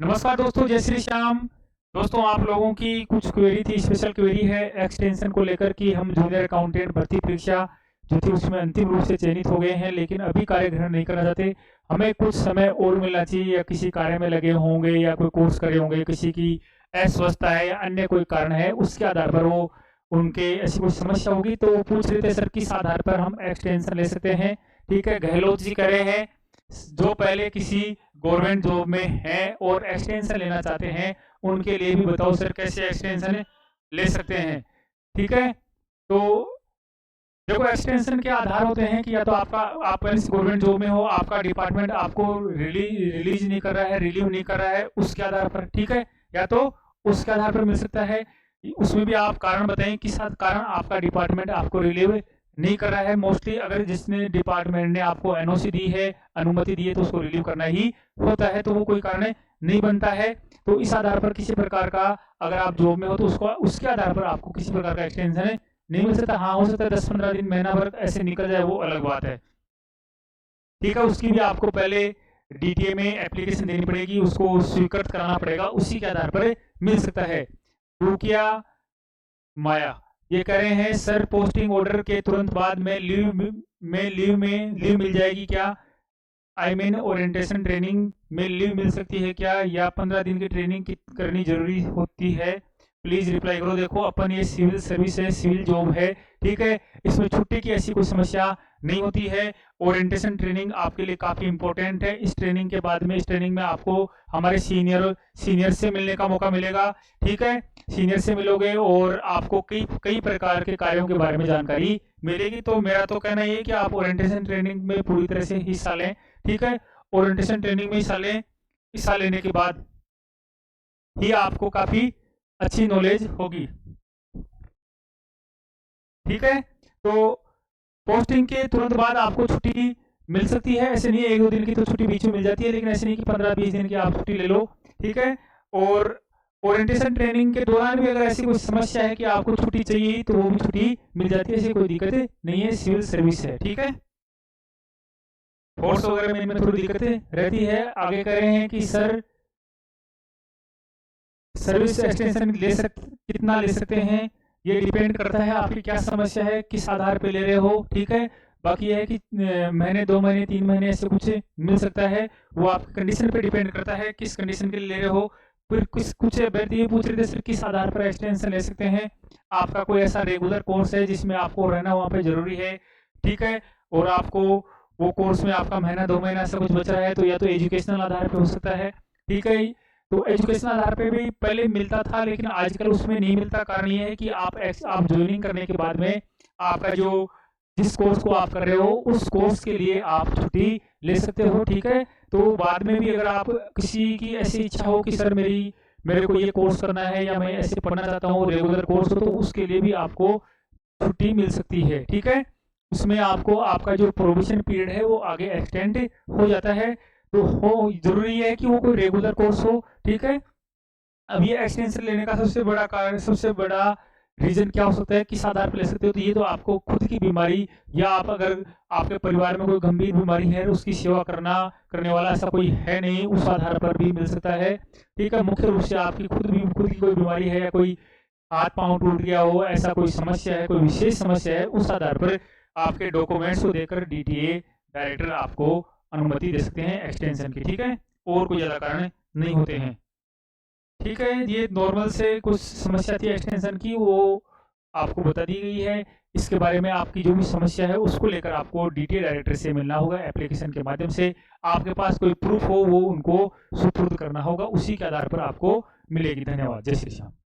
नमस्कार दोस्तों, जय श्री श्याम। दोस्तों, आप लोगों की कुछ क्वेरी थी, स्पेशल क्वेरी है एक्सटेंशन को लेकर कि हम जूनियर अकाउंटेंट भर्ती परीक्षा जो थी उसमें अंतिम रूप से चयनित हो गए हैं, लेकिन अभी कार्य ग्रहण नहीं करना चाहते। हमें कुछ समय और मिलना चाहिए, या किसी कार्य में लगे होंगे या कोई कोर्स करे होंगे, किसी की अस्वस्थता है या अन्य कोई कारण है, उसके आधार पर वो उनके ऐसी कोई समस्या होगी तो वो पूछ रहे थे सर किस आधार पर हम एक्सटेंशन ले सकते हैं। ठीक है, गहलोत जी कह रहे हैं जो पहले किसी गवर्नमेंट जॉब में हैं और एक्सटेंशन लेना चाहते हैं उनके लिए भी बताओ सर कैसे एक्सटेंशन ले सकते हैं। ठीक है, तो देखो एक्सटेंशन के आधार होते हैं कि या तो आप पहले से गवर्नमेंट जॉब में हो, आपका डिपार्टमेंट आपको रिलीज नहीं कर रहा है, रिलीव नहीं कर रहा है, उसके आधार पर। ठीक है, या तो उसके आधार पर मिल सकता है। उसमें भी आप कारण बताएं किस कारण आपका डिपार्टमेंट आपको रिलीव नहीं कर रहा है। मोस्टली अगर जिसने डिपार्टमेंट ने आपको एनओसी दी है, अनुमति दी है, तो उसको रिलीव करना ही होता है, तो वो कोई कारण नहीं बनता है। तो इस आधार पर किसी प्रकार का अगर आप जॉब में हो तो उसको उसके आधार पर आपको किसी प्रकार का एक्सटेंशन नहीं मिल सकता। हाँ, हो सकता है 10-15 दिन, महीना भर ऐसे निकल जाए, वो अलग बात है। ठीक है, उसकी भी आपको पहले डीटीए में एप्लीकेशन देनी पड़ेगी, उसको स्वीकृत कराना पड़ेगा, उसी के आधार पर मिल सकता है। रुकिया माया ये कह रहे हैं सर पोस्टिंग ऑर्डर के तुरंत बाद में लीव मिल जाएगी क्या? आई मीन ओरिएंटेशन ट्रेनिंग में लीव मिल सकती है क्या, या 15 दिन की ट्रेनिंग करनी जरूरी होती है? प्लीज रिप्लाई करो। देखो अपन ये सिविल सर्विस है, सिविल जॉब है, ठीक है, इसमें छुट्टी की ऐसी कोई समस्या नहीं होती है। ओरिएंटेशन ट्रेनिंग आपके लिए काफी इंपॉर्टेंट है। इस ट्रेनिंग के बाद में, इस ट्रेनिंग में आपको हमारे सीनियर से मिलने का मौका मिलेगा। ठीक है, सीनियर से मिलोगे और आपको कई कई प्रकार के कार्यों के बारे में जानकारी मिलेगी। तो मेरा तो कहना ये है कि आप ओरिएंटेशन ट्रेनिंग में पूरी तरह से हिस्सा लें। ठीक है, ओरिएंटेशन ट्रेनिंग में हिस्सा लेने के बाद ही आपको काफी अच्छी नॉलेज होगी। ठीक है, तो पोस्टिंग के तुरंत बाद आपको छुट्टी मिल सकती है। ऐसे नहीं है 1-2 दिन की तो छुट्टी बीच में मिल जाती है, लेकिन ऐसे नहीं कि 15-20 दिन की आप छुट्टी ले लो। ठीक है, और ओरिएंटेशन ट्रेनिंग के दौरान भी अगर ऐसी कोई समस्या है कि आपको छुट्टी चाहिए तो वो भी छुट्टी मिल जाती है, ऐसी कोई दिक्कत नहीं है, सिविल सर्विस है। ठीक है, फोर्स वगैरह में इनमें थोड़ी दिक्कतें रहती है। आगे कह रहे हैं कि सर सर्विस एक्सटेंशन कितना ले सकते हैं, ये डिपेंड करता है आपकी क्या समस्या है, किस आधार पे ले रहे हो। ठीक है, बाकी यह है कि महीने, 2 महीने, 3 महीने ऐसे कुछ मिल सकता है, वो आपकी कंडीशन पे डिपेंड करता है किस कंडीशन के लिए ले रहे हो। फिर कुछ अभ्यर्थी ये पूछ रहे थे सर किस आधार पर एक्सटेंशन ले सकते हैं, आपका कोई ऐसा रेगुलर कोर्स है जिसमें आपको रहना वहाँ पे जरूरी है। ठीक है, और आपको वो कोर्स में आपका महीना 2 महीना ऐसा कुछ बचा है, तो या तो एजुकेशनल आधार पर हो सकता है। ठीक है, तो एजुकेशनल आधार पे भी पहले मिलता था, लेकिन आजकल उसमें नहीं मिलता। कारण ये है कि आप ज्वाइनिंग करने के बाद में आपका जो जिस कोर्स को आप कर रहे हो उस कोर्स के लिए आप छुट्टी ले सकते हो। ठीक है, तो बाद में भी अगर आप किसी की ऐसी इच्छा हो कि सर मेरे को ये कोर्स करना है या मैं ऐसे पढ़ना चाहता हूँ रेगुलर कोर्स हो, तो उसके लिए भी आपको छुट्टी मिल सकती है। ठीक है, उसमें आपको आपका जो प्रोविजन पीरियड है वो आगे एक्सटेंड हो जाता है। तो हो जरूरी है कि वो कोई रेगुलर कोर्स हो। ठीक है, अब ये एक्सटेंशन लेने का सबसे बड़ा कारण, सबसे बड़ा रीजन क्या हो सकता है, किस आधार पर ले सकते हो? तो ये तो आपको खुद की बीमारी, या आप अगर आपके परिवार में कोई गंभीर बीमारी है, उसकी सेवा करने वाला ऐसा कोई है नहीं, उस आधार पर भी मिल सकता है। ठीक है, मुख्य रूप से आपकी खुद की कोई बीमारी है, या कोई हाथ पांव टूट गया हो, ऐसा कोई समस्या है, कोई विशेष समस्या है, उस आधार पर आपके डॉक्यूमेंट्स को देकर डीटीए डायरेक्टर आपको अनुमति दे सकते हैं एक्सटेंशन की। ठीक है, और कोई ज्यादा कारण नहीं होते हैं। ठीक है, ये नॉर्मल से कुछ समस्या थी एक्सटेंशन की, वो आपको बता दी गई है। इसके बारे में आपकी जो भी समस्या है उसको लेकर आपको डीटीए डायरेक्टर से मिलना होगा एप्लीकेशन के माध्यम से। आपके पास कोई प्रूफ हो वो उनको सुपुर्द करना होगा, उसी के आधार पर आपको मिलेगी। धन्यवाद, जय श्री श्याम।